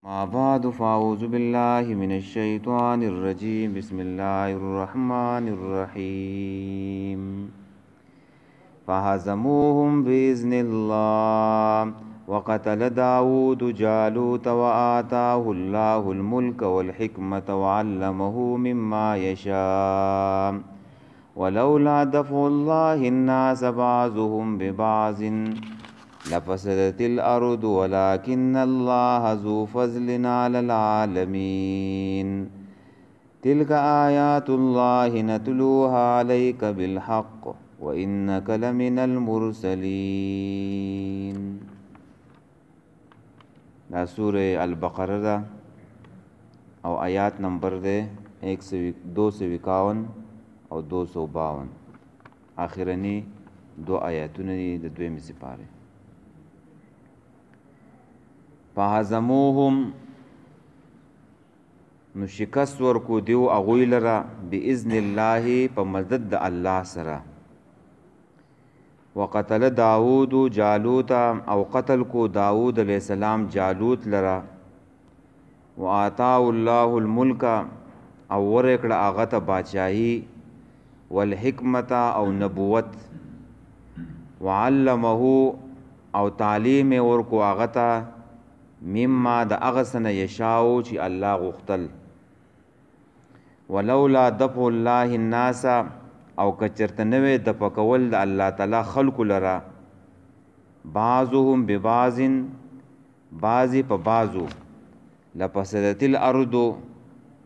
ما بعد فأعوذ بالله من الشيطان الرجيم بسم الله الرحمن الرحيم فهزموهم بإذن الله وقتل داود جالوت وآتاه الله الملك والحكمة وعلمه مما يشاء ولولا دفع الله الناس بعضهم ببعض لفسدت الأرض ولكن الله ذو فضل على العالمين تلك آيات الله نتلوها عليك بالحق وإنك لمن المرسلين. دا سورة البقرة دا او آیات نمبر دے 251 او 252 آخرنی دو آیاتون دی د دویمې سپاره. فهزموهم نو شکست ورکو دیو اغوی لرا باذن الله په مدد د الله سره. وقتل داود جالوت او قتل کو داود علیہ السلام جالوت لرا. وآتاه الله الملک او ورکړه هغه ته بادشاهي والحکمت او نبوت. وعلمه او تعلیم ورکو هغه ته مما د هغه څه نه یشاء چې الله غوښتل. ولولا دفع الله الناس او کچرته نه وی دفع کول د الله تعالی خلقو لره بعضهم ببعض بعضی په بعضو لفسدت الارض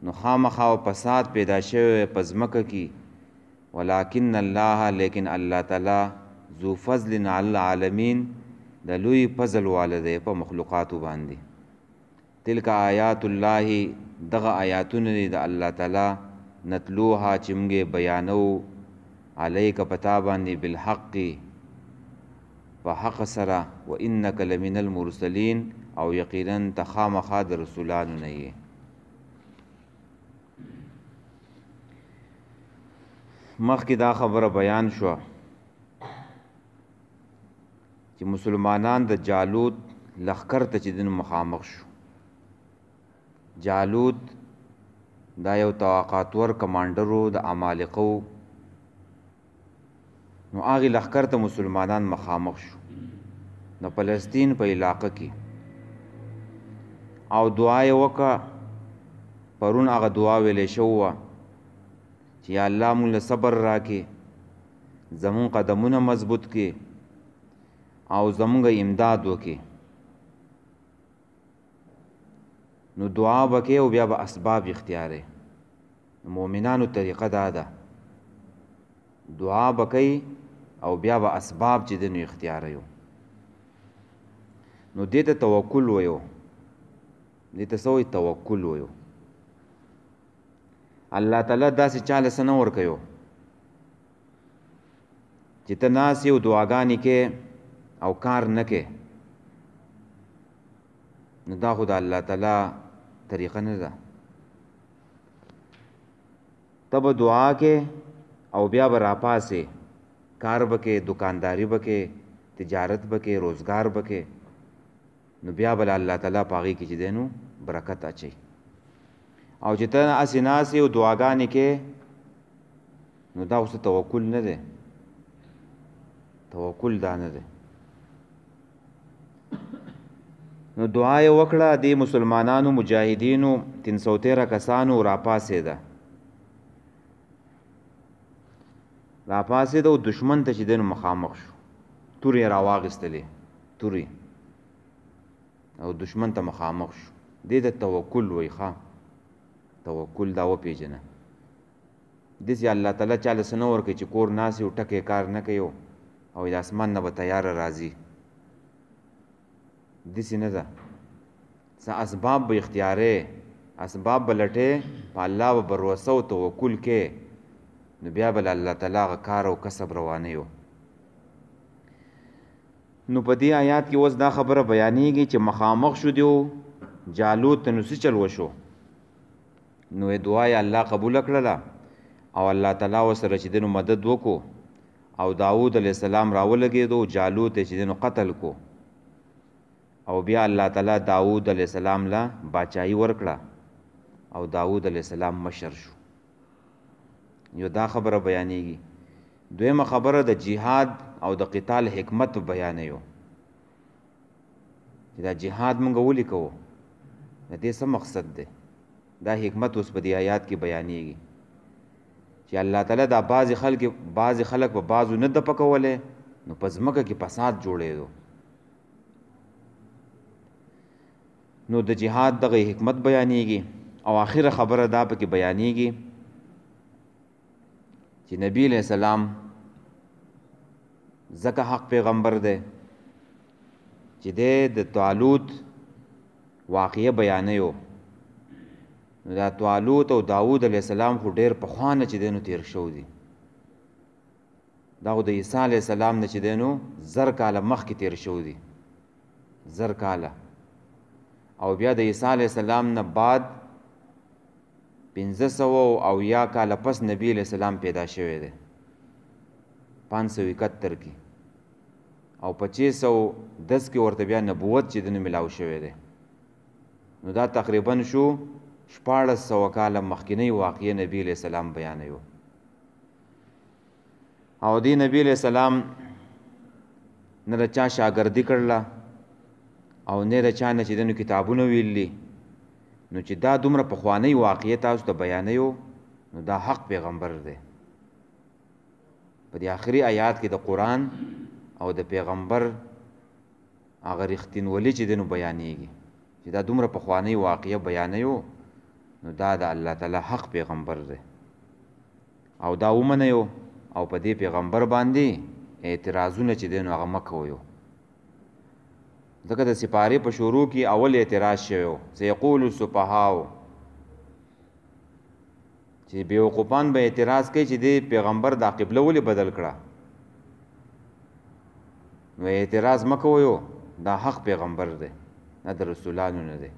نو خامخا فساد پیدا شوی په ځمکه کې. ولکن الله لیکن الله تعالی ذو فضل علی العالمین د لوی فضل والده په مخلوقاتو باندې. تلک آیات الله دغه آیاتونه د الله تعالی نتلوها چې موږ بیانو علیک پتا باندې بالحق په حق سره وانک لمن المرسلین او یقینا تخامخا د رسولانو نه یې. مخکې دا خبره بیان شوه چې مسلمانان د جالوت لخکر ته چې دن مخامخ شو. جالوت دا یو طاقتور کمانډرو د عمالقو نو هغې لخکر ته مسلمانان مخامخ شو د فلسطین په علاقه کې او دعا یې وکړه. پرون هغه دعا ویلې شوه چې یا الله مونږ له صبر راکې زمون قدمونه مضبوط کې او زمونږ امداد وکې. نو دعا وکې او بیا به اسباب اختیارې. مؤمنانو طریقه دا ده دعا وکې او بیا به اسباب چې دنو اختیارې. نو دې ته توکل ویو. دې ته سوی توکل ویو. الله تعالی داسې چاله څه نه ورکوي چې ته ناست یې او دعاګانې کې او کار نه کې. نو دا خو د الله تعالی طریقه نه ده. ته به دعا کې او بیا به راپاسې کار به کې دکانداري به کې تجارت به کې روزګار به کې. نو بیا به الله تعالی په هغې کې چې دی نو برکت اچوي. او چې ته هسې ناست یې او دعاګانې کې نو دا اوس توکل نه دی. توکل دا نه دی. نو دعا یې وکړه دې مسلمانانو مجاهدینو 313 کسانو راپاسېده. راپاسېده او دشمن ته چې دی نو مخامخ شو. تورې یې راواغېستلې تورې او دشمن ته مخامخ شو. دې ته توکل وایي. ښه توکل دا وپېژنه. داسې الله تعالی چاله څه نه ورکوي چې کور ناست یو ټکی کار نه کوي او د اسمان نه به تیاره راځي. داسې نه ده. څه اسباب به اختیارې اسباب به لټې په الله به بروسه او توکل کې نو بیا به الله تعالی هغه کار او کسب روانوي. نو په دې آیات کې اوس دا خبره بیانېږي چې مخامخ شو دیو جالوت ته نو څه چل وشو. نو دعا یې الله قبول کړله او الله تعالی ورسره چې دنو مدد وکړو او داود علیه السلام راولګېدو جالوت یې چې دنو قتل کو. او بیا الله تعالی داوود علیه السلام لا باچایی ورکړه او داوود علیه السلام مشر شو. یو دا خبره بیانېږي. دویمه خبره د جهاد او د قتال حکمت بیانېو چې دا جهاد مونږ ولې کوو، د دې څه مقصد دی. دا حکمت اوس په دې آیات کې بیانېږي چې الله تعالی دا بعضې خلک په بعضو نه د پکولی نو په ځمکه کې فساد جوړېدو. نو د جهاد دغه حکمت بیانېږي او آخره خبره دا پکې بیانېږي چې نبی علیہ السلام ځکه حق پیغمبر دی چې د طالوت واقعه بیانیو. نو دا طالوت او داوود علیہ السلام خو ډېر پخوا نه چې دی نو تیر شو دي. دا خو د عیسی علیہ السلام نه چې دی نو 1000 کاله مخکې تیر شو دي، 1000 کاله. او بیا د عیسی علیہ السلام نه بعد 1500 کاله پس نبی علیہ السلام پیدا شوی دی 571 کې، او 2510 کې ورته بیا نبوت چې دنه ملاو شوی دی. نو دا تقریبا شو 1400 کاله مخکینی واقعه نبی علیہ السلام بیانوي. او دی نبی علیہ السلام نه رچا شاګردي کړله او نه رچا نه چې دنو کتابونه ویلي. نو چې دا دومره پخوانی واقعیت تاسو ته بیانیو نو دا حق پیغمبر دی. په دې آخري آیات کې د قرآن او د پیغمبر هغه رښتینولي چې دی نو بیانېږي چې دا دومره پخوانی واقعه بیانیو نو دا د الله تعالی حق پیغمبر دی. او دا ومنیو او په دې پیغمبر باندې اعتراضونه چې دی نو هغه مه کوئ. ځکه د سپارې په شروع کې اول اعتراض شوی سيقول السفهاء چې بیوقوفان به اعتراض کوي چې د پیغمبر دا قبله ولې بدل کړه. نو اعتراض مه کوئ، دا حق پیغمبر دی، نه د رسولانو نه دی.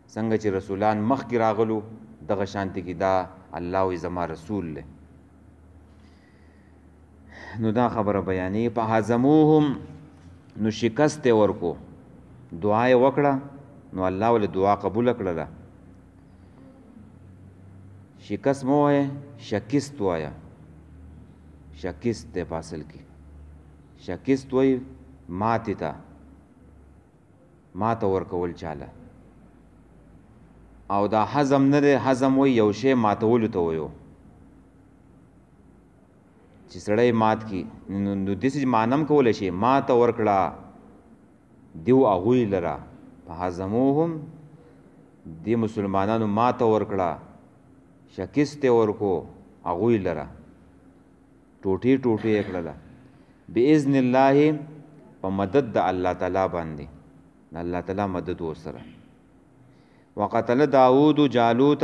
څنګه چې رسولان مخکې راغلو دغه شانتي کې دا الله وی زما رسول دی. نو دا خبره بیانې فهزموهم نو شکست ورکو، دعا یې وکړه نو الله ولې دعا قبول کړله. شکست مو وایه شکست وایه، شکست دی په اصل کې. شکست وایي ماتې ته، ماته ورکول چاله. او دا حزم نه دی، حزم وایي یو شی ماتولو ته وایو چې سړی مات کی. نو داسې معنی هم کولی شي ماته ورکړه دیو هغوی لره. فهزموهم دی مسلمانانو ماته ورکړه، شکست یې ورکو هغوی لره، ټوټې ټوټې یې کړله. باذن الله په مدد د الله تعالی باندې، د الله تعالی مدد ورسره. وقتل داود جالوت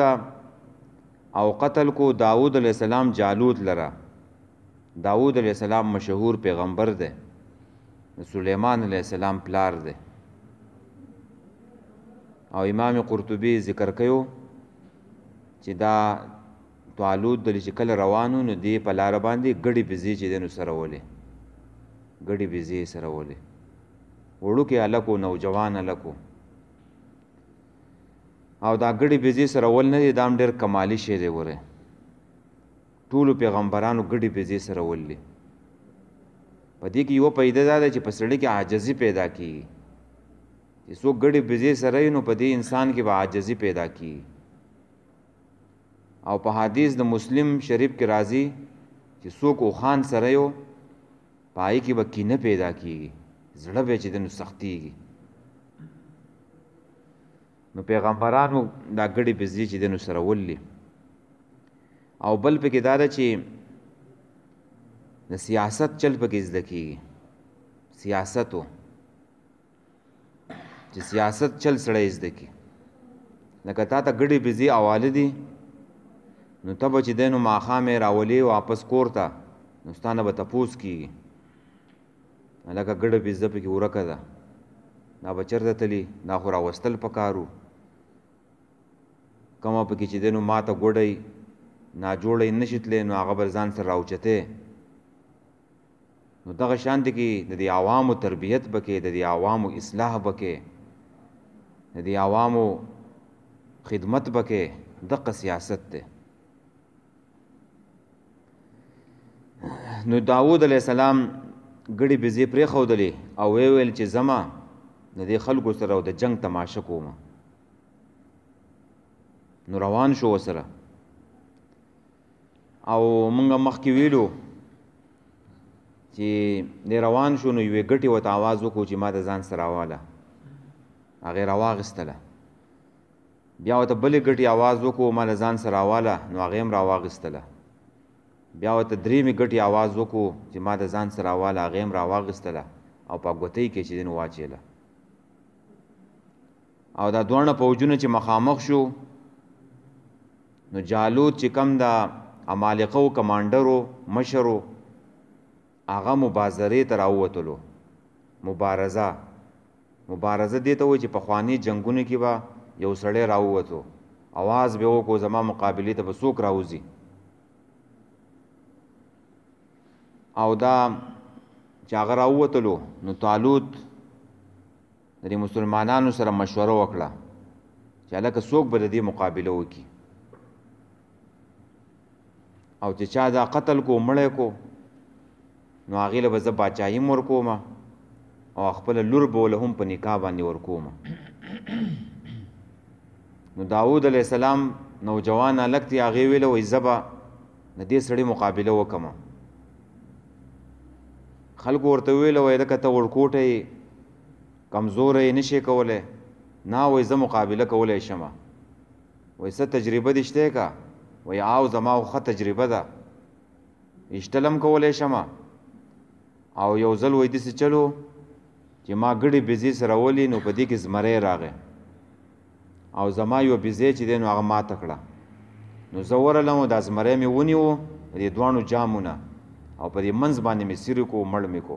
او قتل کو داود علیہ السلام جالوت لره. داود علیہ السلام مشهور پیغمبر دی، سلیمان علیہ السلام پلار دی. او امام قرطبی ذکر کيو چې دا طالوت د چې کله روانو نو دی په لار باندې ګډي بيزي چې دنو سره ولې، ګډي بيزي سره ولې، وړو کې الکو نوجوان الکو. او دا ګډي بيزي سره ول نه دي، دام ډېر کمالي شی دی. وره ټولو پیغمبرانو ګډي بيزي سره ولې. په دې کې یو پیدا ده چې په سړی کې عاجزي پیدا کیږي. چې څوک ګډي بيزي سره نو په دې انسان کې به عاجزي پیدا کیږي. او په حدیث د مسلم شریف کې راځي چې څوک او خان سره یو پای کې به کینه پیدا کیږي، زړه به چې دنو سختيږي. نو پیغمبرانو دا ګډي بيزي چې دنو سره ولې. او بل په کې دا ده چې د سیاست چل پکې زده کیږي. سیاستو چې سیاست چل سړی زده کی، لکه تا ته ګډي بيزي اواله دي نو تب چې دینو ماخامې راولي واپس کور ته نو ستانه به تپوس کیږي لکه ګډه بيزه پکې ورکه ده، دا به چېرته تلي، دا خو راوستل پکارو. کومه پکې چې دینو ماته ګوډی ناجوړی نشي تللی نو هغه به ځان سره راوچتې. نو دغه شانتي کې د دې عوامو تربیت بکې، د دې عوامو اصلاح بکې، د دې عوامو خدمت بکې دغه سیاست دی. نو داود علیه السلام ګړې بزې پرېښودلې او ویل چې زما د دې خلکو سره د جنگ تماشه کوم. نو روان شو ورسره او موږ مخکې ویلو چې دی روان شو نو یوې ګټې ورته آواز وکړو چې ما د ځان سره راواله. هغې راواغېستله. بیا ورته بلې ګټې آواز وکړو ما د ځان سره راواله، نو هغې هم راواغېستله. بیا ورته درېیمې ګټې آواز وکړو چې ما د ځان سره راواله، هغې هم راواغېستله او په ګوتۍ کې چې دی نو واچېله. او دا دواړه پوجونه چې مخامخ شو نو جالوت چې کم د عمالقو کمانډرو مشرو هغه مبارزې ته راووتلو. مبارزه دې ته وایي چې پخواني جنګونو کې به یو سړی راووتو، اواز به وکړو زما مقابلې ته به څوک راوځي. او دا چې هغه راووتلو نو طالوت د دې مسلمانانو سره مشوره وکړه چې هلکه څوک به د دې مقابله وکړي، او چې چا دا قتل کو مړی کو نو هغې له به زه باچاهي م ورکوم او خپله لور به له هم په نکاح باندې ورکوم. نو داود علیه السلام نوجوان هلک دی، هغې ویله وایي زه به د دې سړي مقابله وکړم. خلکو ورته ویله وایي لکه ته وړکوټه یې، کمزوره یې، نشې کولی. نه وایي زه مقابله کولی شم. وایي څه تجربه دې شته که؟ وایي او زما خو ښه تجربه ده، ایشتل هم کولی شم. او یو ځل وایي داسې چلو چې ما ګډې بزې سره ولي نو په دې کې زمری راغی او زما یو بزې چې دی نو هغه ماته کړه. نو زه ورغلم او دا زمری مې ونیو د دې دواړو جامونه او په دې منځ باندې مې سیرې کو، مړ مې کو.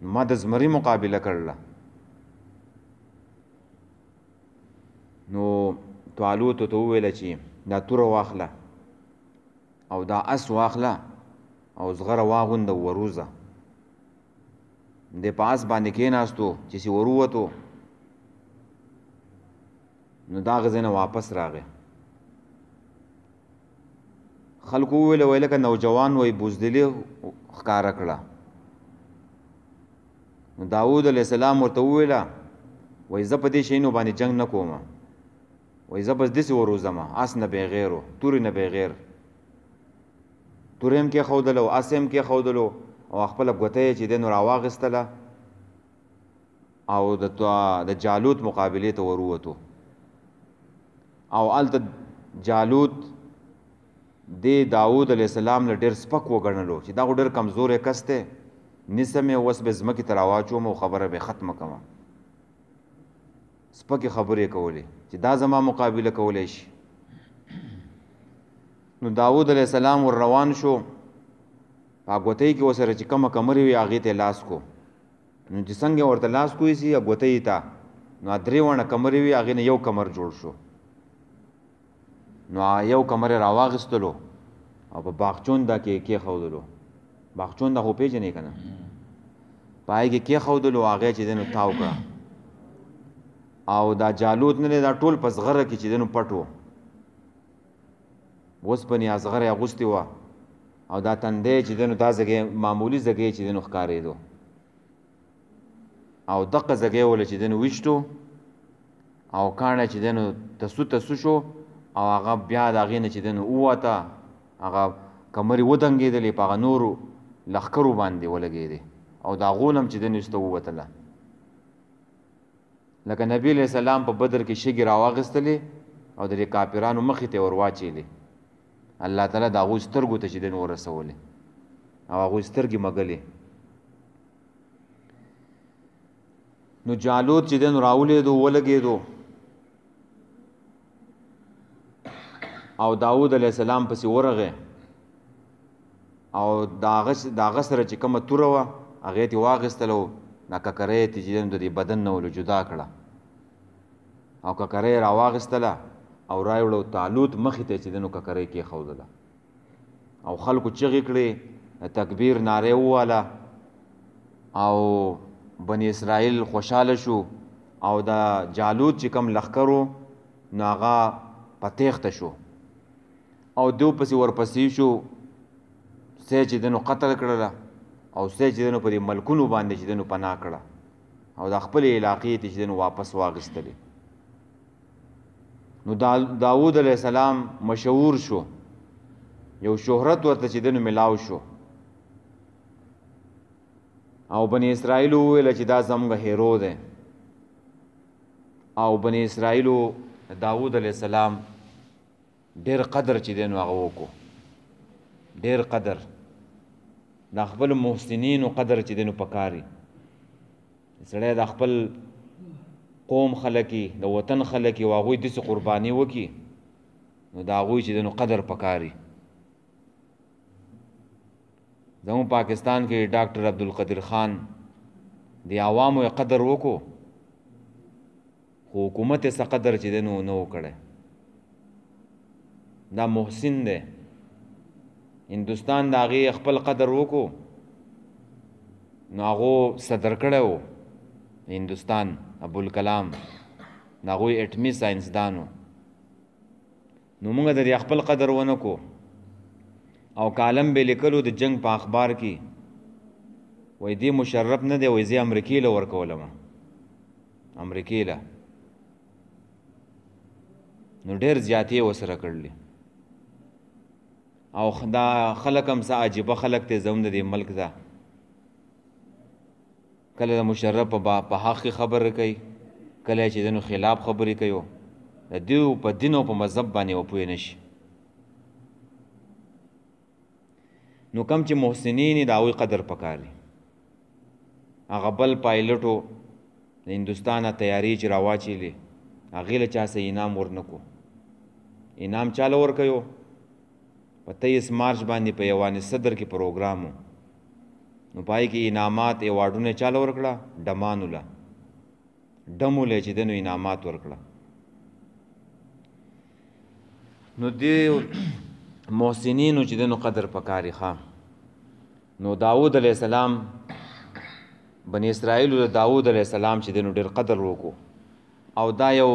نو ما د زمري مقابله کړله. نو طالوت ته وویله چې دا توره واخله او دا اس واخله او زغره واغونده وروزه. دی په اس باندې کېناستو چې چې ورووتو نو دا هغه ځای نه واپس راغی. خلکو وویله وایي لکه نوجوان وایي بزدلي ښکاره کړه. نو داود علیه السلام ورته وویله وایي زه په دې شیانو باندې جنګ نه کوم، وایي زه بس داسې وروزم اس نه بغیر تورې نه بغیر. تورې هم کېښودله او اس هم کېښودلو او خپله ګوته یې چې دی نو راواغېستله او د جالوت مقابلې ته ورووتو. او هلته جالوت دی داود علیه السلام له ډېر سپک وګڼلو چې دا خو ډېر کمزوری کس دی، نیسم یې اوس به ځمکې ته راواچوم او خبره به یې ختمه کړم. سپکې خبرې کولې چې دا زما مقابله کولی شي. نو داود علیه السلام ور روان شو، په ګوتۍ کې ورسره چې کومه کمرې وي هغې ته لاس کو. نو چې څنګه ورته لاس کویسي ګوتۍ ته نو درې وړه کمرې وي هغې نه یو کمر جوړ شو. نو یو کمر یې راواغېستلو او په باغچونده کې کېښودلو. باغچونده خو پېژنې که نه؟ په هغې کې کېښودلو، هغې چې دی نو تاو کړه. او دا جالوت نه دی دا ټول په زغره کې چې دی نو پټ و. اوسپنې ازغره یې اغوستې وه او دا تندی چې دی نو دا ځګی معمولي ځګی چې دی نو ښکارېدو. او دقه ځګی وله چې دی نو ویشتو او کاڼی چې دی نو تسو شو او هغه بیا د هغې نه چې دی نو ووته، هغه کمرې ودنګېدلې، په هغه نورو لښکرو باندې ولګېدې او د هغو نه هم چې دی نو ایسته ووتله. لکه نبي علیه السلام په بدر کې شګې راواغېستلې او د دې کافرانو مخې ته یې ور واچېلې. الله تعالی د هغوی سترګو ته چې دی نو ورسولې او هغوی سترګې مږلې. نو جالوت چې دی نو راولېدو ولګېدو او داود علیه السلام پسې ورغی او د هغه سره چې کومه توره وه هغې ته یې واخېستله او دا ککره یې چې د دې بدن نه ولو جدا کړه او ککره یې راواخېستله او راوړه طالوت مخې ته چې دی نو ککره یې کېښودله او خلکو چغې کړې، تکبیر نارې وواله او بني اسرائیل خوشحاله شو او د جالوت چې کوم لښکرو نو هغه په تیښته شو او دو پسې ورپسې شو سې چې دنو قتل کړله او سې چې دنو په دې ملکونو باندې چې دنو پناه کړه او د خپل علاقې ته چې دنو واپس واغستلې. نو داود علیه السلام مشهور شو، یو شهرت ورته چې دنو ملاو شو او بنی اسرائیل وویل چې دا زموږ هیرو دی او بنی اسرائیلو داود علیه السلام ډېر قدر چې دی نو هغه وکړو، ډېر قدر د خپل محسنینو قدر چې دی نو پکاري. سړی د خپل قوم خلکي د وطن خلکي او هغوی داسې قرباني وکړي نو د هغوی چې دی نو قدر پکاري. زموږ پاکستان کې ډاکټر عبدالقدیر خان د عوامو یې قدر وکړو خو حکومت یې څه قدر چې دی نو نه و کړی. دا محسن دی، هندوستان د هغې خپل قدر وکړو نو هغو صدر کړی و هندوستان ابوالکلام د هغوی اټمي ساینسدانو. نو موږ د دې خپل قدر ونه کو او کالم به لیکلو د جنگ په اخبار کې وای دی مشرف نه دی، وای زه امریکې له ورکولم، امریکې له. نو ډېر زیاتې ورسره کړلې او دا خلک هم څه عجیبه خلک دی زموږ د دې ملک ته، کله د مشرف په حق خبره کوي، کله چې دنو خلاف خبرې کوي، د دیو په دین او په مذهب باندې وپوی نشي. نو کم چې محسنین د هغوی قدر پکاري. هغه بل پایلټو د هندوستان تیاری چې راواچېلې هغې له چا څه انعام ورنکو. انعام چاله ورکوي په 23 مارچ باندې په یوان صدر کې پروګرام و نو پای کې انعامات ایوارډونه چاله ورکړه ډمانو له ډمو له چې دنو انعامات ورکړه. نو دې محسنینو چې دنو قدر پکاري ښه. نو داود علیه السلام بنی اسرائیلو د داود علیه السلام چې دنو ډېر قدر وکړو او دا یو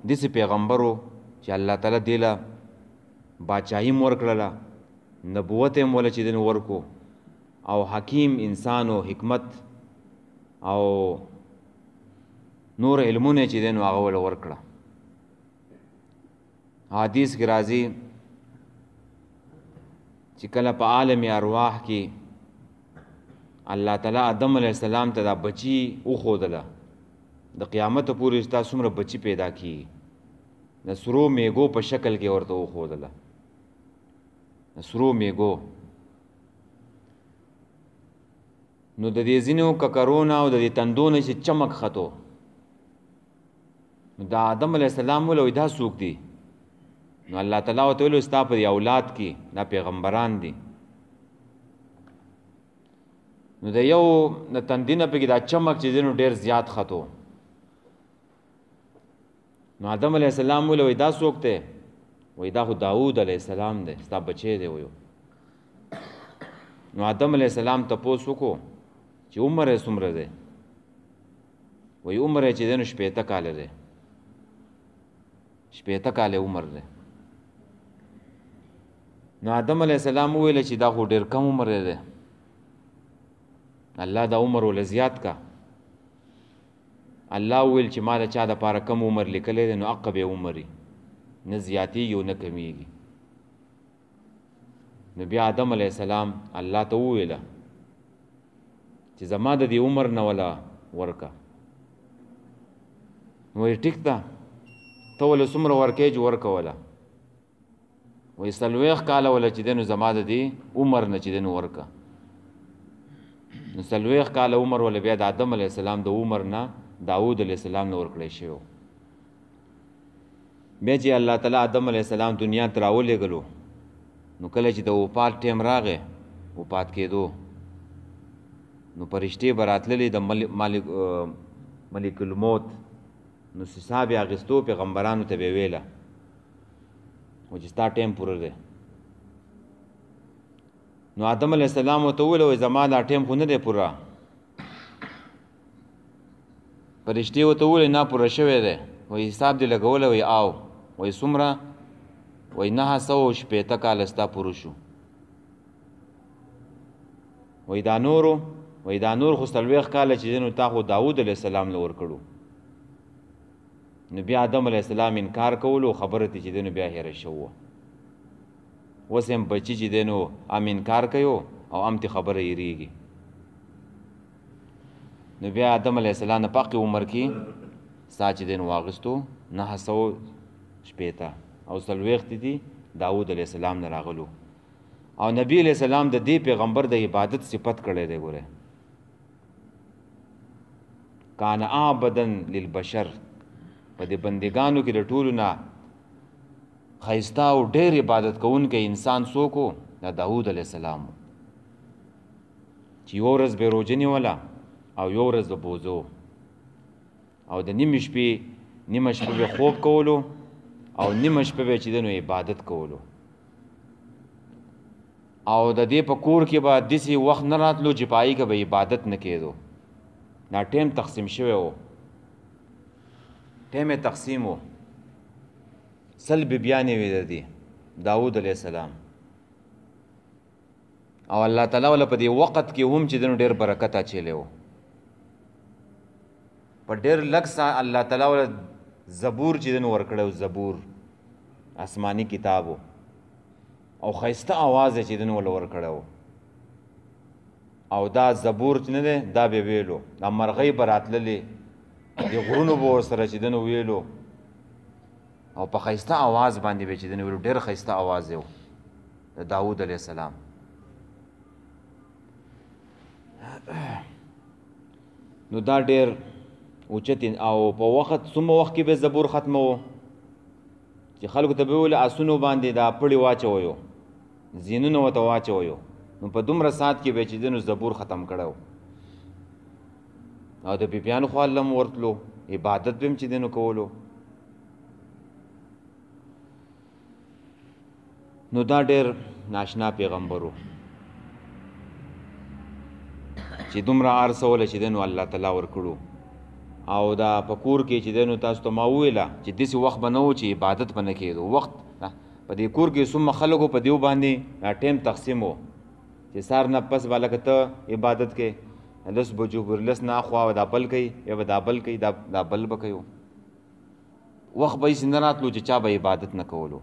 داسې پیغمبر و چې الله تعالی دې له باچاهي م ورکړله، نبوت یې م وله چې دنو ورکو او حکیم انسان و حکمت او نور علمونه چې دنو هغه وله ورکړه. حدیث کې راځي چې کله په عالم ارواح کې الله تعالی آدم علیه السلام ته دا بچی وښودله د قیامت پورې ستا څومره بچی پیدا کیږي د سرو میږو په شکل کې ورته وښودله، د سرو میږو. نو د دې ځینو ککرونه او د دې تندونه چې چمک خطو نو د آدم علیه السلام وله وایي دا څوک دي؟ نو الله تعالی ورته ویلو ستا په دې اولاد کې دا پیغمبران دي. نو د یو د تندي نه پکې دا چمک چې دی نو ډېر زیات خطو. نو آدم علیه السلام ویل وایي دا څوک دی؟ وایي دا خو داود علیه السلام دی، ستا بچی دی ویو. نو آدم علیه السلام تپوس وکړو چې عمر یې څومره دی؟ وایي عمر یې چې دی نو 80 کاله دی، 80 کاله عمر دی. نو آدم علیه السلام وویل چې دا خو ډېر کم عمر دی، الله دا عمر ول زیات کا. الله ویل چې ما د چا دپاره کم عمر لیکلی دی نو حقه به عمر نه زیاتېږي او نه کمیږي. نو بیا آدم علیه السلام الله ته وویله چې زما د دې عمر نه وله ورکه. وایي ټیک ده ته ولې څومره ورکې چې ورکوله؟ وایي 40 کاله وله چې دی نو زما د دې عمر نه چې دی نو ورکه. نو 40 کاله عمر وله بیا د آدم علیه السلام د عمر نه داود علیه السلام نه ورکړی شوی. بیا چې الله تعالی آدم علیه السلام دنیا ته راولېږلو نو کله چې د وفات ټیم راغی وفات کېدو نو فرشتې به راتللې د ملک الموت نو حساب یې اخیستو پیغمبرانو ته به یې ویله و چې ستا ټیم پوره دی. نو آدم علیه السلام ورته وویل وایي زما دا ټیم خو نه دی پوره، فرشتي ورته وویل نه پوره شوی دی وایي حساب دې لګولی وایي آو وایي څومره وایي 980 کاله ستا پوره شو وایي دا نور خو 40 کاله چې دی نو تا خو داود علیه السلام له ورکړو نو بیا آدم علیه السلام انکار کولو خبره ته چې دی نو بیا هیره شوه اوس هم بچي چې دی نو ام انکار کوي او ام ته خبره یریږي نو بیا آدم علیه السلام نه پاقي عمر کې سا چې دی نو واغستو 980 او 40 دي داود علیه السلام نه راغلو او نبی علیہ السلام د دې پیغمبر د عبادت صفت کړی دی ګوره کان عابدن للبشر په دې بندگانو کې د ټولو نه ښایسته او ډېر عبادت کوونکی انسان څوک و دا داود علیه السلام چې یوه ورځ به روژه نیوله او یوه ورځ د بوزو او د نیمې شپې به خوب کولو او نیمه شپه به چې دی نو عبادت کولو او د دې په کور کې به داسې وخت نه راتلو چې په هغې کې به عبادت نه کېدو دا ټیم تقسیم شوی و ټیم یې تقسیم و 100 بیبیانې وې د دې داود علیه السلام او الله تعالی وله په دې وخت کې هم چې دی نو ډېر برکت اچولی و په ډېر لږ ساعت الله تعالی وله زبور چې دی نو ورکړی و زبور آسماني کتاب و او ښایسته آواز یې چې دی نو ورله ورکړی و او دا زبور چې نه دی دا به ویلو دا مرغۍ به راتللې د غرونو به ورسره چې دی نو ویلو او په ښایسته آواز باندې به چې دی نو ویلو ډېر ښایسته آواز یې و د داود علیه السلام نو دا ډېر اوچت او په وخت څومره وخت کې به زبور ختمه و چې خلکو ته به ویل آسونو باندې دا پړې واچویو زینونه ورته واچویو نو په دومره ساعت کې به چې دی نو زبور ختم کړی و او د بیبیانو خوا الله هم ورتلو عبادت به هم چې دی نو کولو نو دا ډېر ناشنا پیغمبر و چې دومره هر څه وله چې دی نو الله تعالی ورکړو او دا په کور کې چې دی نو تاسو ته ما وویله چې داسې وخت به نه و چې عبادت به نه کېدو وخت په دې کور کې څومره خلکو په دیو باندې دا ټیم تقسیم و چې سار نه پس به لکه ته عبادت کې 10 بجو پورې 10 نه اخوا به دا بل کوي یا به دا بل کوي دا بل به کوي وخت به هېڅ نه راتلو چې چا به عبادت نه کولو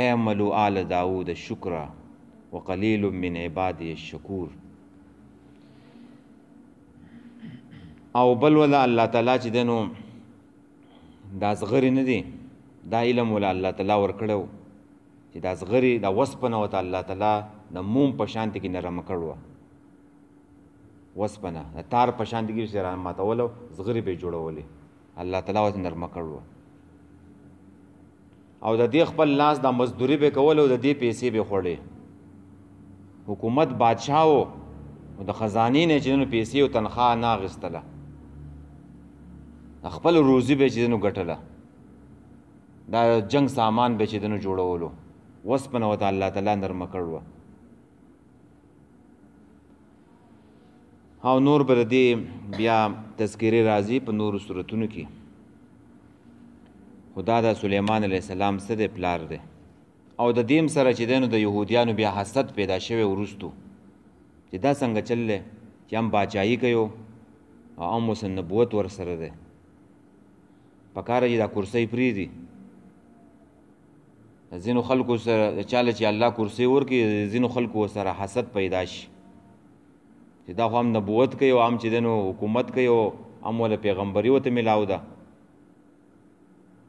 اعملوا آل داود شکرا وقلیل من عبادی الشکور او بل ولا الله تعالی چې دی نو دا زغرې نه دي دا علم ولا الله تعالی ورکړی چې دا زغرې دا وسپنه ورته الله تعالی د موم په شانتې کې نرمه کړې وسپنه د تار په شانتې کې چې راماتولو زغرې به یې جوړولې الله تعالی ورته نرمه کړې او د دې خپل لاس دا مزدوري به کوله او د دې پیسې به خوړې حکومت بادشاه و او د خزانې نه چې نو پیسې او تنخواه نه اخیستله خپل روزي به چې نو ګټله دا جنگ سامان به چې نو جوړولو وسپنه ورته الله تعالی نرمه کړوه او نور به د دې بیا تذکرې راځي په نورو صورتونو کې خدا د سلیمان علیه السلام څه دی پلار دی او د دې سره چې دی نو د یهودیانو بیا حسد پیدا شوی وروستو چې دا څنګه چل دی چې هم باچایي کوي او هم اوس نبوت ورسره دی پکاره چې دا کرسۍ پرېږدي ځینو خلکو سره چاله چې الله کرسۍ ورکړي ځینو خلکو سره حسد پیدا شي چې دا خو هم نبوت کوي او هم چې دی نو حکومت کوي او هم وله پیغمبري ورته میلاو ده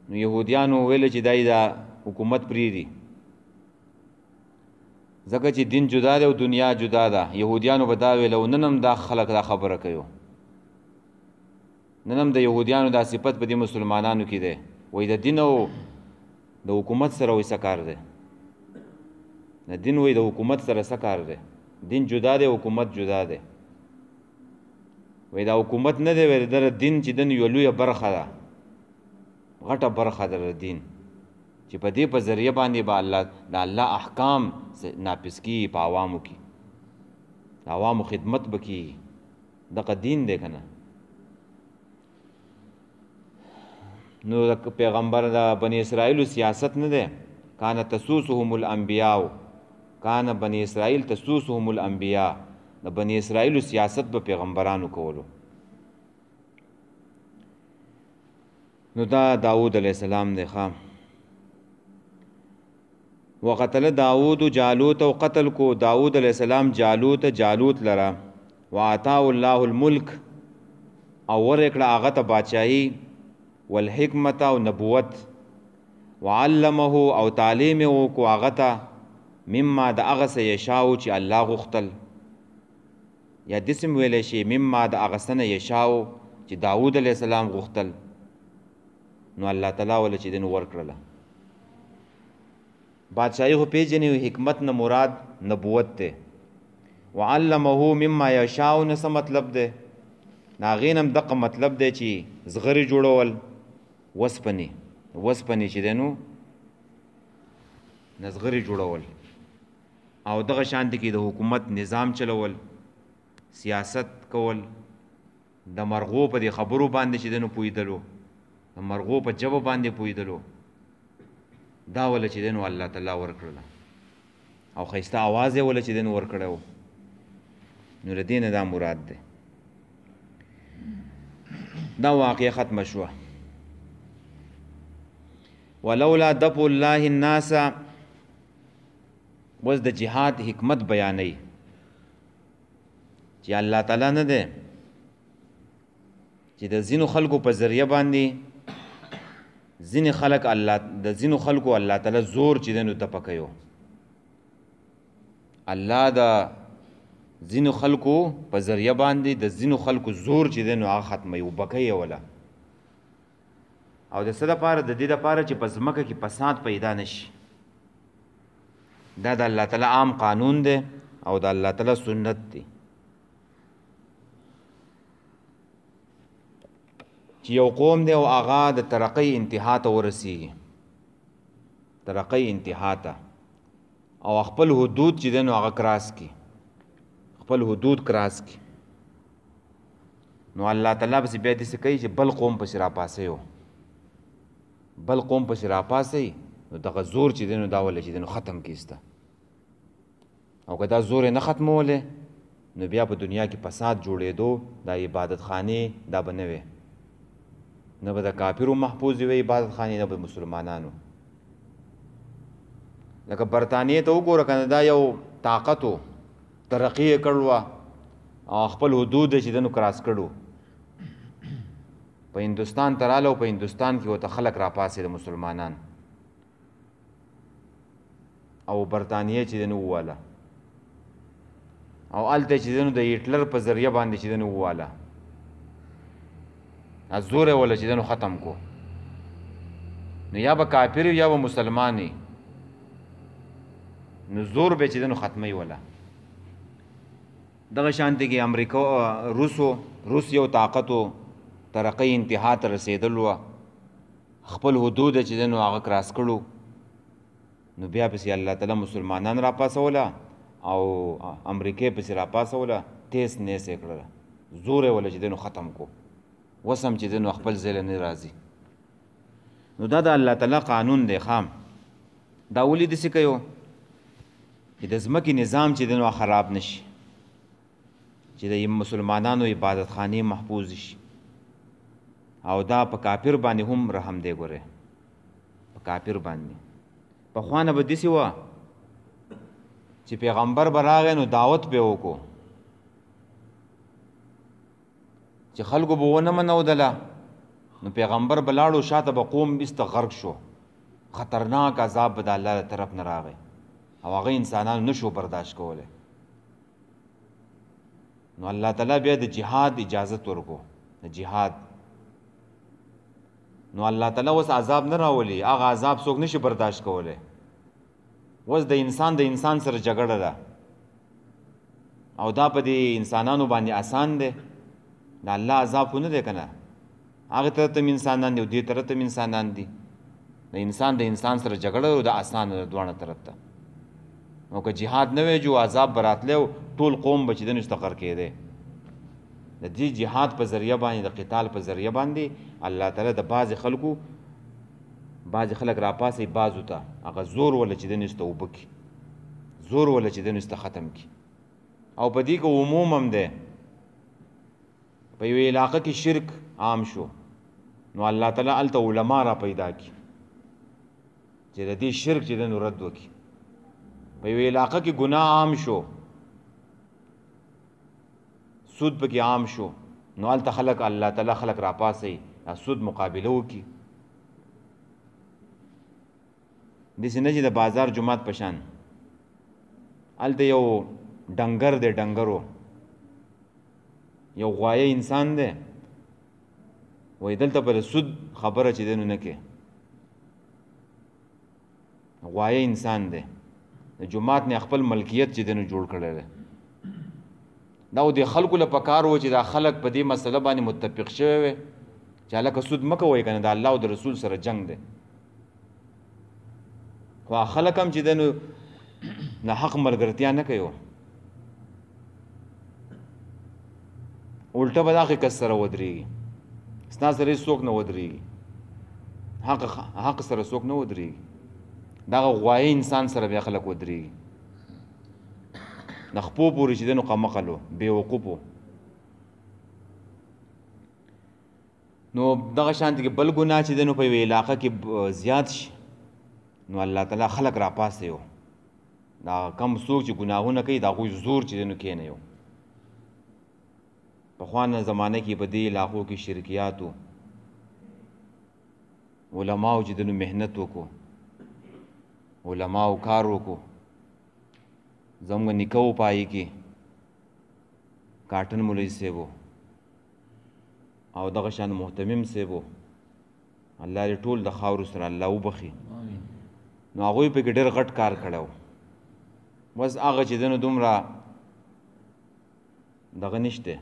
نو یهودیانو ویله چې دا حکومت پرېږدي ځکه چې دین جدا دی او دنیا جدا ده یهودیانو به دا ویله او نن هم دا خلک دا خبره کوي نن هم د یهودیانو دا صفت په دې مسلمانانو کې دی وایي د دین او د حکومت سره وایي څه کار دی د دین وایي د حکومت سره څه کار دی دین جدا دی حکومت جدا دی وایي دا حکومت نه دی وایي د دین چې دین یوه لویه برخه ده غټه برخه ده د دین چې په دې په ذریعه باندې به د الله احکام نافظ کېږي په عوامو کې د عوامو خدمت به کېږي دغه دین دی که نه نو پیغمبر د بنی اسرائیل سیاست نه ده کان تسوسهم الانبیاء کان بنی اسرائیل تسوسهم الانبیاء د بنی اسرائیل سیاست به پیغمبرانو کولو نو دا داود علیہ السلام دی خام وقتل داود جالوت او قتل کو داود علیہ السلام جالوت لرا وعطاء الله الملک او ورکړه هغه ته بادشاہي والحکمت او نبوت وعلمه او تعلیم او کو هغه ته مما د هغه څه یشاو چې الله غوښتل یا دسم ویلی شي مما د هغه څه نه یشاو چې داود علیه السلام غوښتل نو الله تعالی ول چې دین ورکړله بادشاہي خو پیژنې حکمت نه مراد نبوت ته وعلمه مما یشاو نه څه مطلب دی ناغین هم دغه مطلب دی چې زغری جوړول وسپنی چې دی نو نزغری جوړول او دغه شانتی کې د حکومت نظام چلول سیاست کول د مرغو په دې خبرو باندې چې دی نو پوهېدلو د مرغو په جبه باندې پوهېدلو دا وله چې دی نو الله تعالی ورکړله او ښایسته اواز یې وله چې دی نو ورکړی و نو د دې نه دا مراد دی دا واقعه ختمه شوه ولولا دفع الله الناس وز د جهاد حکمت بیانوي چې الله تعالی نه دی چې د ځینو خلکو په ذریعه باندې ځینې خلک د ځینو خلکو الله تعالی زور چې دی نو دفع کوي الله د ځینو خلکو په ذریعه باندې د ځینو خلکو زور چې دی نو هغه ختموي وبکوي یې وله او د څه دپاره د دې دپاره چې په ځمکه کې فساد پیدا نشي دا د الله تعالی عام قانون دی او د الله تعالی سنت دی چې یو قوم دی او هغه د ترقۍ انتها ته ورسیږي ترقۍ انتها ته او خپل حدود چې دی نو هغه کراس کړي خپل حدود کراس کی نو الله تعالی بس بیا دې څه کوي چې بل قوم پسې راپاسئ بل قوم پسې راپاسئ نو دغه زور چې دی نو دا وله چې دی نو ختم کیسته او که دا زور یې نه ختمولی نو بیا په دنیا کې فساد جوړېدو دا عبادت خانې دا به نه وې نه به د کافرو محفوظ وي عبادت خانې نه به مسلمانانو لکه برطانیې ته وګوره که نه دا یو طاقت و ترقی یې کړو او خپل حدود چې دی نو کراس کړو په هندوستان ته راله او په هندوستان کې ورته خلک راپاسې د مسلمانان او برطانیې چې دی نو وواله او هلته چې دی نو د هټلر په ذریعه باندې چې دی نو وواله زور یې وله چې دی نو ختم کو نو یا به کافر یا به مسلمان نو زور به چې دی نو ختموي وله دغه شانتی کې امریکا روس یو طاقت و ترقۍ انتها ته رسېدل وه خپل حدود چې دی نو هغه کراس کړو نو بیا پسې الله تعالی مسلمانان راپاسوله او امریکې پسې راپاسوله تیس نیس یې کړله زور یې وله چې دی نو ختم کو وسم چې دی نو خپل ځای نه راځي نو دا د الله تعالی قانون دی خام دا ولې داسې کوي چې د ځمکې نظام چې دی نو خراب نشي چې د مسلمانانو عبادت خانې محفوظ شي او دا په کافر باندې هم رحم دی ګوره په کافر باندې پخوا نه به داسې وه چې پیغمبر به راغی نو دعوت به یې وکړو چې خلکو به ونه منودله نو پیغمبر به لاړو شاته به قوم بیسته غرق شو خطرناک عذاب به د الله طرف نه راغی او هغه انسانانو نشو برداشت کولی نو الله تعالی بیا د جهاد اجازت ورکو د جهاد نو الله تعالی اوس عذاب نه راولي هغه عذاب څوک نشي برداشت کولی اوس د انسان سره جګړه ده او دا په دې انسانانو باندې آسان دی د الله عذاب خو نه دی که نه هغې طرف ته انسانان دي او دې طرف ته انسانان دي د انسان سره جګړه د آسان ده دواړه طرف ته نو که جهاد نه وی جو عذاب به راتلی او ټول قوم به چې دی نو استقر کېدی د دې جهاد په ذریعه باندې د قتال په ذریعه باندې الله تعالی د بعضې خلکو بعضې خلک راپاسئ بعضو ته هغه زور وله چې دنو استه اوبه کړي زور وله چې دنو استه ختم کړي او په دې کې عموم هم دی په یوې علاقه کې شرک عام شو نو الله تعالی هلته علما را پیدا کړي چې د دې شرک چې دنو رد وکړي په یوې علاقه کې ګناه عام شو سود پکې عام شو نو هلته خلک الله تعالی خلک راپاسئ سود مقابله وکړي داسې نه چې د بازار جماعت په شان هلته یو ډنګر دی ډنګرو یو غوایه انسان دی وایي دلته به د سود خبره چې دی نو نه کې غوایه انسان دی د جماعت نه خپل ملکیت چې دی نو جوړ کړی دی دا د خلکو له پکار و چې دا خلک په دې مسله باندې متفق شوی وي چې هلکه سود مه کوئ که نه د الله او د رسول سره جنگ دی خو خلک هم چې دی نو د حق ملګرتیا نه کوي الټه به د هغې کس سره ودرېږي ستا سره هېڅ څوک نه ودرېږي حق سره څوک نه ودرېږي دغه غوایه انسان سره بیا خلک ودرېږي د خپو پورې چې دی نو قمقل و بېوقوف و نو دغه شانتې کې بل ګناه چې دی نو په یوې علاقه کې زیات شي نو الله تعالی خلک راپاسئ و دا کم څوک چې ګناهونه کوي د هغوی زور چې دی نو کښېنئ پخوانه زمانه کې په دې علاقو کې شرکیاتو علماو چې دی نو محنت وکړو علماو کار وکړو زموږ نیکه و پایې کې کاټن مولوي صاحب او دغه شان محتمم صاحب الله دې ټول د خاورو سره الله وبخي نو هغوی پکې ډېر غټ کار کړی و بس هغه چې دی نو دومره دغه نشته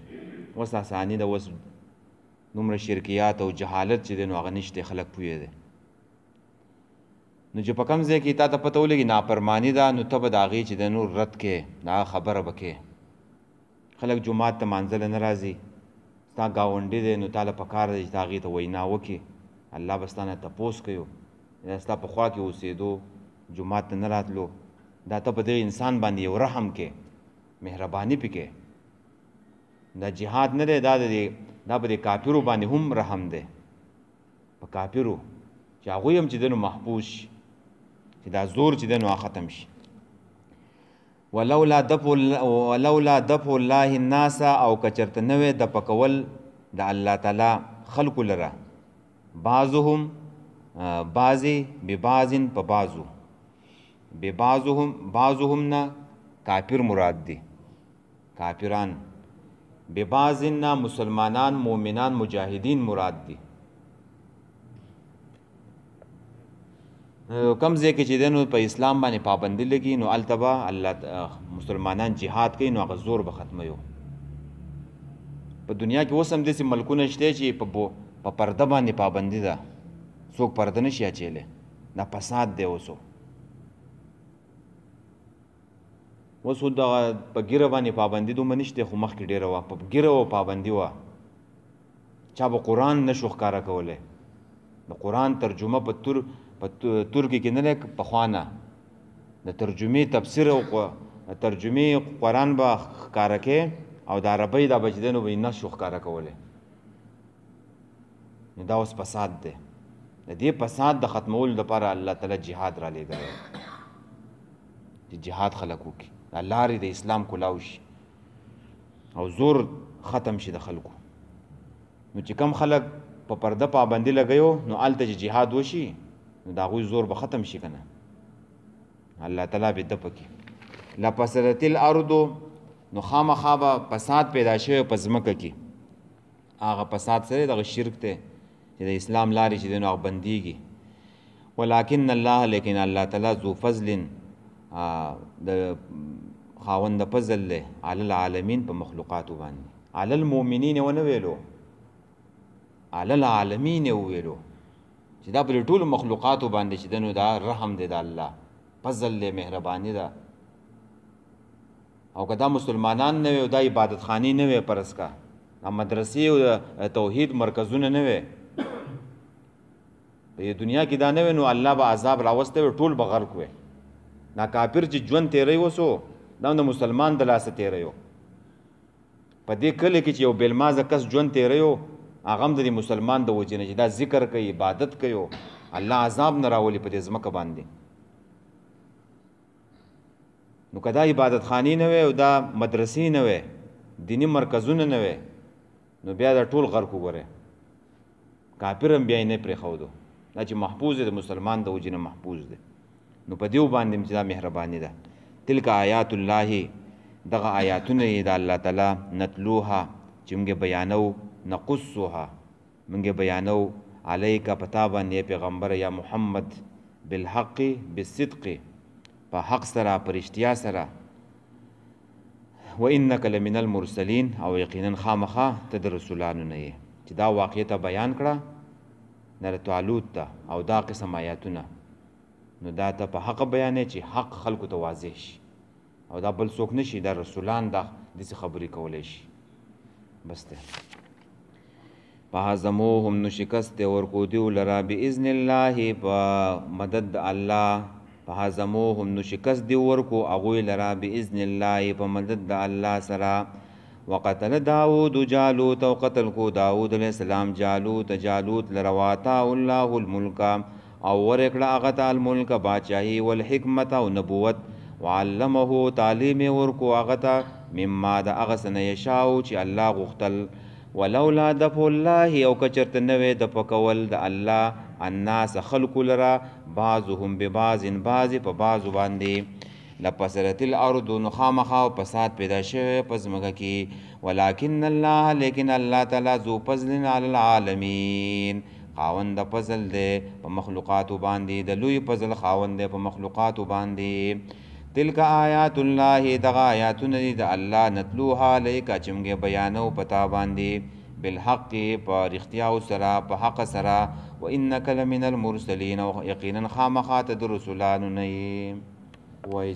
اوس اساني ده اوس دومره شرکیات او جهالت چې دی نو هغه نشته خلک پوهې دی نو چې په کوم ځای کې تا ته پته ولګي نافرماني ده نو ته به د هغې چې دی نو رد کې د هغه خبره به کې خلک جومات ته مانځله نه راځي ستا ګاونډي دی نو تا له پکار دی چې ته هغې ته وینا وکړي الله به ستا نه تپوس کوي یا ستا په خوا کې اوسېدو جومات ته نه راتلو دا ته په دغه انسان باندې یو رحم کې مهرباني پکې دا جهاد نه دی دا به د کافرو باندې هم رحم دی په کافرو چې هغوی هم چې دی نو محفوظ شي چې دا زور چې دی نو ختم شي ولولا دفع الله الناس او که چېرته نه وی دفع کول د الله تعالی خلکو لره بعضهم بعضې ببعضن په بعضو بعضهم نه کافر مراد دی کافران ببعضن نه مسلمانان مؤمنان مجاهدین مراد دی کم ځای کې چې دی نو په اسلام باندې پابندي لګي نو هلته به الله مسلمانان جهاد کوي نو هغه زور به ختموي په دنیا کې اوس هم داسې ملکونه شته چې په پرده باندې پابندي ده څوک پرده نشي اچولی دا فساد دی اوسو اوس دغه په ګیره باندې پابندي دومره نشته خو مخکې ډېره وه په ګیره و پابندي وه چا به قرآن نشو ښکاره کولی د قرآن ترجمه په ترکي کې نه دی پخوانه د ترجمې تفسیر او ترجمې قرآن به ښکاره کې او د عربۍ دا به چې دی نو به یې نشو ښکاره کولی نو دا اوس فساد دی د دې فساد د ختمولو لپاره الله تعالی جهاد را لېږلی چې جهاد خلک وکړي دا لارې د اسلام کلاو شي او زور ختم شي د خلکو نو چې کم خلک په پرده پابندي لګیو نو هلته چې جهاد وشي نو د هغوی زور به ختم شي که نه الله تعالی به دفع کړي لفسدت الارض نو خامخا به فساد پیدا شوی په ځمکه کې هغه فساد سره دغه شرک دی چې د اسلام لارې چې دی نو هغه بندېږي ولکن الله لیکن الله تعالی ذو فضل د خاوند د فضل دی علی العالمین په مخلوقاتو باندې علی المؤمنین ونه ویلو علی العالمین ویلو چې دا پر ټولو مخلوقاتو باندې چې دی نو دا رحم دی د الله فضل دی مهرباني ده او که دا مسلمانان نه وي او دا عبادت خانې نه وي پرس کا دا مدرسې او توحید مرکزونه نه وي په دنیا کې دا نه وي نو الله به عذاب راوسته وي ټول به غرق وي دا کافر چې ژوند تیری وسو دا د مسلمان د لاسه تیری و په دې کله کې چې یو بېلمازه کس ژوند تیری و هغه هم د مسلمان د وجې نه چې دا ذکر کوي عبادت کوي الله عذاب نه راولي په دې ځمکه باندې نو که دا عبادت خانې نه وي او دا مدرسې نه وي دینی مرکزونه نه وي نو بیا دا ټول غرق وګورئ کافر هم بیا یې نه پرېښودو دا چې محفوظ دی د مسلمان د وجې نه محفوظ دی نو په دیو باندې چې دا مهرباني ده تلک آیات الله دغه آیاتونه یې د الله تعالی نتلوها چې موږ بیانو نقصها موږ بیانو علیک پتا باندې پیغمبر یا محمد بالحق بالصدق په حق سره په رښتیا سره و انک لمن المرسلین او یقینا خامخا ته د رسولانو نه یې چې دا واقعیت بیان کړه نر طالوت ته او دا قسم آیاتونه نو دا ته په حق بیانې چې حق خلکو ته واضح شي او دا بل څوک نشي دا رسولان دا داسې خبرې کولی شي بس دی فهزموهم نو شکست ورکو دیو لرا باذن الله په مدد الله فهزموهم نو شکست دی ورکو هغوی لرا باذن الله په مدد د الله سره وقتل داود جالوت او قتل کو داود علیہ السلام جالوت لرواتا الله الملک او ورکړه هغه ته الملک باچاهي والحکمت او نبوت وعلمه تعلیم ورکو هغه ته مما د هغه څه نه یشاء چې الله غوښتل ولولا دفع الله او کچرته نه وی د پکول د الله الناس خلق لرا بعضهم ببعض بعض په بعضو باندې لپسرت الارض نو خامخا او فساد پیدا شوی په ځمکه کې ولکن الله لیکن الله تعالی ذو فضل علی العالمین خاوند د فضل دی په مخلوقاتو باندې د لوی فضل خاوند دی په مخلوقاتو باندې تلک آیات الله دغه آیاتونه دي د الله نتلوها علیک چې موږ بیانو پتا باندې بالحق په رښتیاو سره په حق سره و انک لمن المرسلین او یقینا خامخا ته د رسولانو نه یې وایي